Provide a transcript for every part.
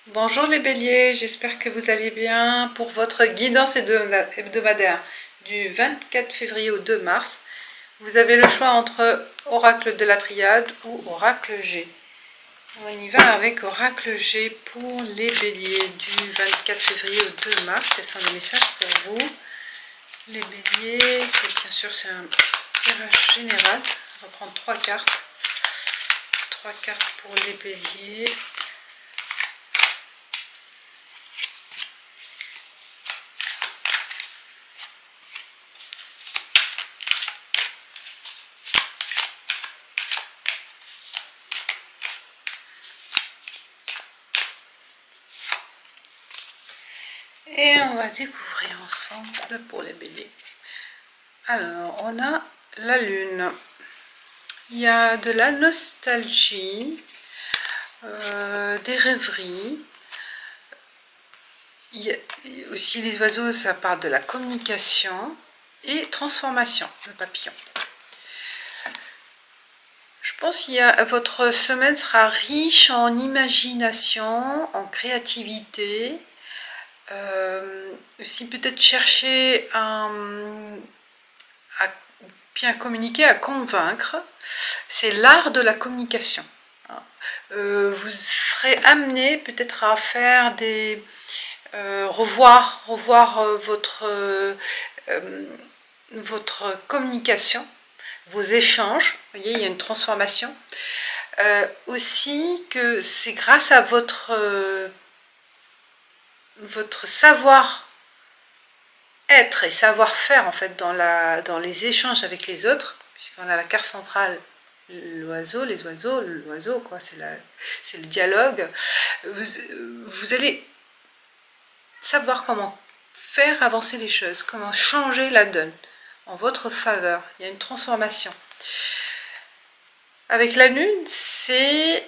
Bonjour les béliers, j'espère que vous allez bien. Pour votre guidance hebdomadaire du 24 février au 2 mars, vous avez le choix entre oracle de la triade ou oracle G. On y va avec oracle G pour les béliers du 24 février au 2 mars. Quels sont les messages pour vous? Les béliers, bien sûr c'est un tirage général. On va prendre 3 cartes. 3 cartes pour les béliers. Et on va découvrir ensemble pour les béliers. Alors, on a la lune. Il y a de la nostalgie, des rêveries. Il y a aussi les oiseaux, ça parle de la communication et transformation, le papillon. Je pense que votre semaine sera riche en imagination, en créativité. Aussi peut-être chercher à bien communiquer, à convaincre. C'est l'art de la communication. Vous serez amené peut-être à faire des revoir votre communication, vos échanges. Vous voyez, il y a une transformation. Aussi que c'est grâce à votre savoir-être et savoir-faire en fait dans les échanges avec les autres, puisqu'on a la carte centrale, l'oiseau, l'oiseau quoi, c'est le dialogue. Vous allez savoir comment faire avancer les choses, comment changer la donne en votre faveur. Il y a une transformation. Avec la lune, c'est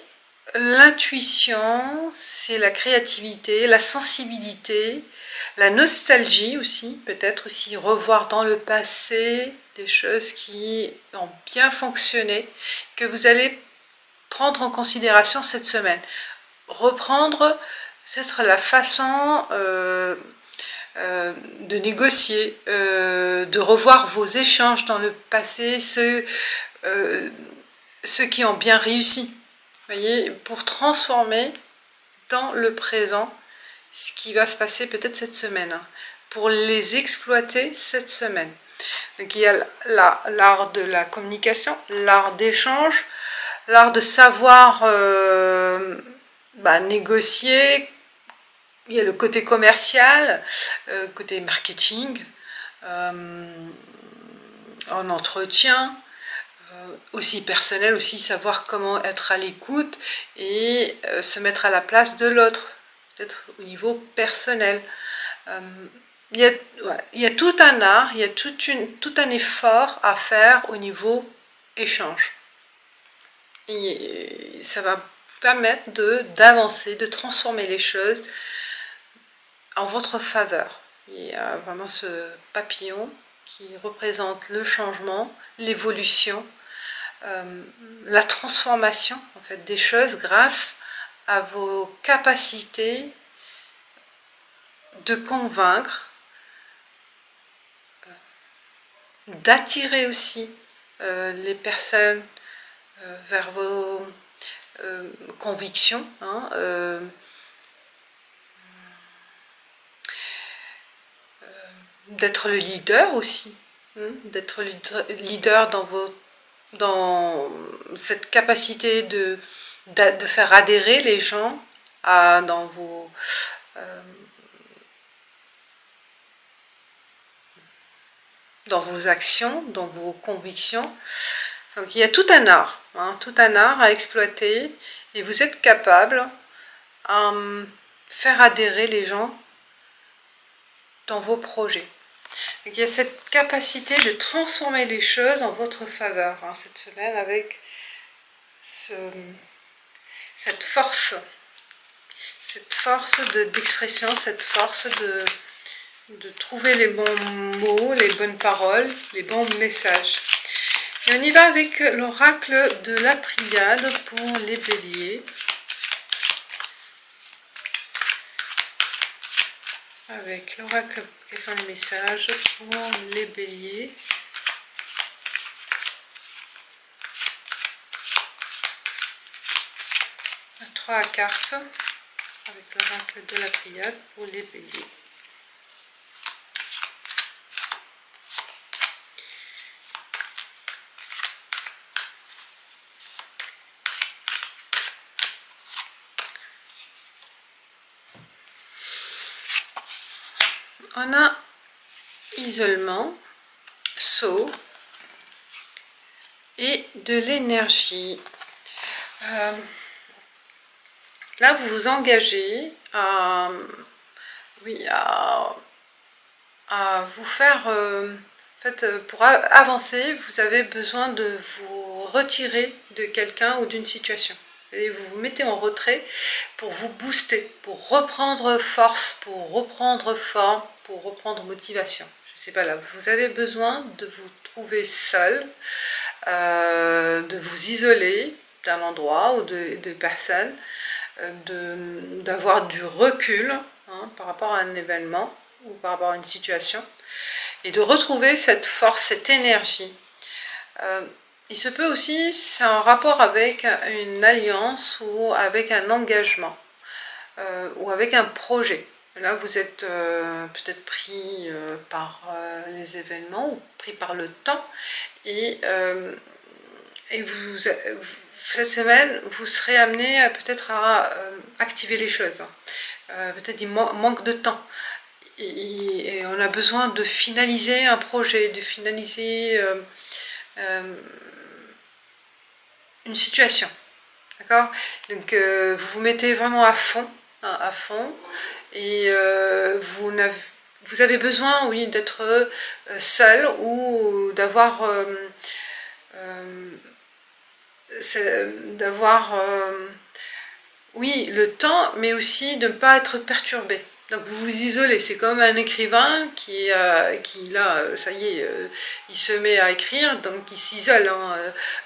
l'intuition, c'est la créativité, la sensibilité, la nostalgie aussi, peut-être aussi revoir dans le passé des choses qui ont bien fonctionné, que vous allez prendre en considération cette semaine. Reprendre, ce sera la façon de négocier, de revoir vos échanges dans le passé, ceux qui ont bien réussi. Voyez, pour transformer dans le présent ce qui va se passer peut-être cette semaine, hein, pour les exploiter cette semaine. Donc il y a l'art de la communication, l'art d'échange, l'art de savoir négocier. Il y a le côté commercial, côté marketing, en entretien, aussi personnel, aussi savoir comment être à l'écoute et se mettre à la place de l'autre, peut-être au niveau personnel. Il y a tout un art, il y a tout un effort à faire au niveau échange. Et ça va vous permettre d'avancer, de transformer les choses en votre faveur. Il y a vraiment ce papillon qui représente le changement, l'évolution, la transformation en fait des choses grâce à vos capacités de convaincre, d'attirer aussi les personnes vers vos convictions, hein, d'être le leader aussi, hein, d'être leader dans cette capacité de faire adhérer les gens dans vos actions, dans vos convictions. Donc il y a tout un art, hein, tout un art à exploiter, et vous êtes capable à faire adhérer les gens dans vos projets. Donc il y a cette capacité de transformer les choses en votre faveur, hein, cette semaine, avec cette force d'expression, cette force de trouver les bons mots, les bonnes paroles, les bons messages. Et on y va avec l'oracle de la triade pour les béliers. avec l'oracle. Quels sont les messages pour les béliers? Trois cartes avec l'oracle de la triade pour les béliers. On a isolement, saut et de l'énergie. Là, vous vous engagez à, oui, à vous faire... en fait, pour avancer, vous avez besoin de vous retirer de quelqu'un ou d'une situation. Et vous vous mettez en retrait pour vous booster, pour reprendre force, pour reprendre forme, pour reprendre motivation. Je ne sais pas, là, vous avez besoin de vous trouver seul, de vous isoler d'un endroit ou de personnes, d'avoir du recul par rapport à un événement ou par rapport à une situation, et de retrouver cette force, cette énergie. Il se peut aussi, c'est en rapport avec une alliance ou avec un engagement ou avec un projet. Là, vous êtes peut-être pris par les événements ou pris par le temps, et cette semaine, vous serez amené peut-être à activer les choses. Peut-être il manque de temps. Et on a besoin de finaliser un projet, de finaliser une situation. D'accord? Donc vous vous mettez vraiment à fond, et vous avez besoin, oui, d'être seul ou d'avoir oui, le temps, mais aussi de ne pas être perturbé. Donc vous vous isolez, c'est comme un écrivain qui là, ça y est, il se met à écrire, donc il s'isole,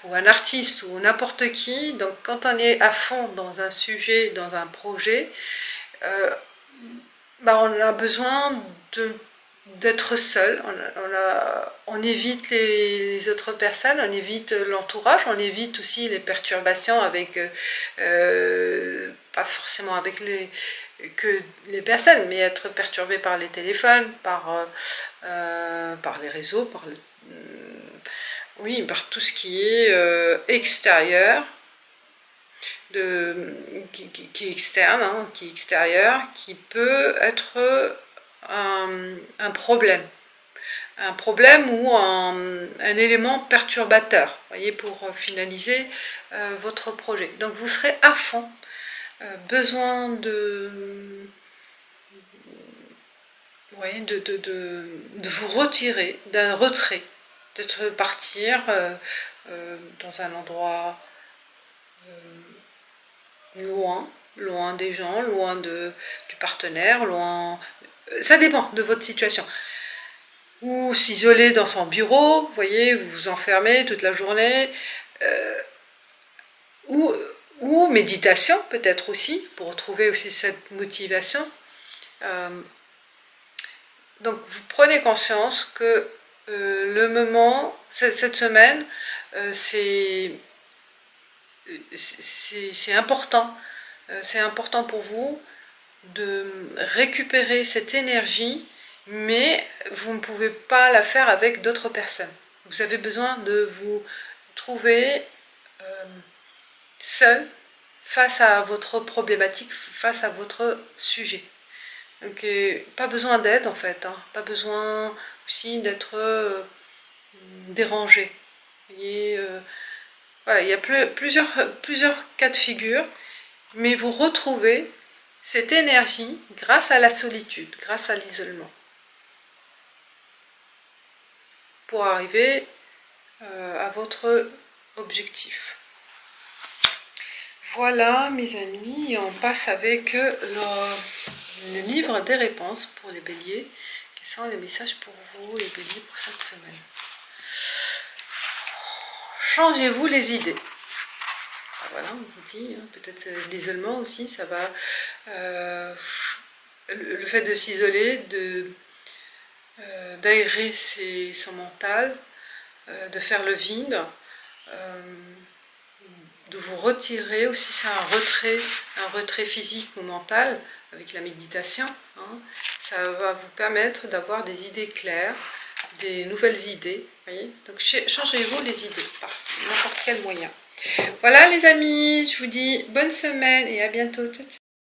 ou un artiste, ou n'importe qui. Donc quand on est à fond dans un sujet, dans un projet, on a besoin d'être seul, on évite les autres personnes, on évite l'entourage, on évite aussi les perturbations avec, pas forcément avec que les personnes, mais être perturbé par les téléphones, par les réseaux, oui, par tout ce qui est extérieur, qui est externe, qui est extérieur, qui peut être un problème. Un problème ou un élément perturbateur, voyez, pour finaliser votre projet. Donc vous serez à fond, besoin de vous retirer, d'un retrait, de partir dans un endroit loin des gens, loin du partenaire, loin... Ça dépend de votre situation. Ou s'isoler dans son bureau, vous voyez, vous vous enfermez toute la journée, ou méditation peut-être aussi, pour retrouver aussi cette motivation. Donc vous prenez conscience que le moment, cette semaine, c'est important. C'est important pour vous de récupérer cette énergie, mais vous ne pouvez pas la faire avec d'autres personnes. Vous avez besoin de vous trouver seul face à votre problématique, face à votre sujet. Donc pas besoin d'aide en fait, pas besoin aussi d'être dérangé. Et, voilà, il y a plusieurs cas de figure, mais vous retrouvez cette énergie grâce à la solitude, grâce à l'isolement, pour arriver à votre objectif. Voilà mes amis, on passe avec le livre des réponses pour les béliers. Quels sont les messages pour vous les béliers pour cette semaine? Changez-vous les idées. Voilà, on vous dit, peut-être l'isolement aussi, ça va le fait de s'isoler, d'aérer son mental, de faire le vide, de vous retirer aussi, c'est un retrait physique ou mental avec la méditation. Hein. Ça va vous permettre d'avoir des idées claires, des nouvelles idées. Voyez, donc changez-vous les idées par n'importe quel moyen. Voilà les amis, je vous dis bonne semaine et à bientôt. Ciao, ciao.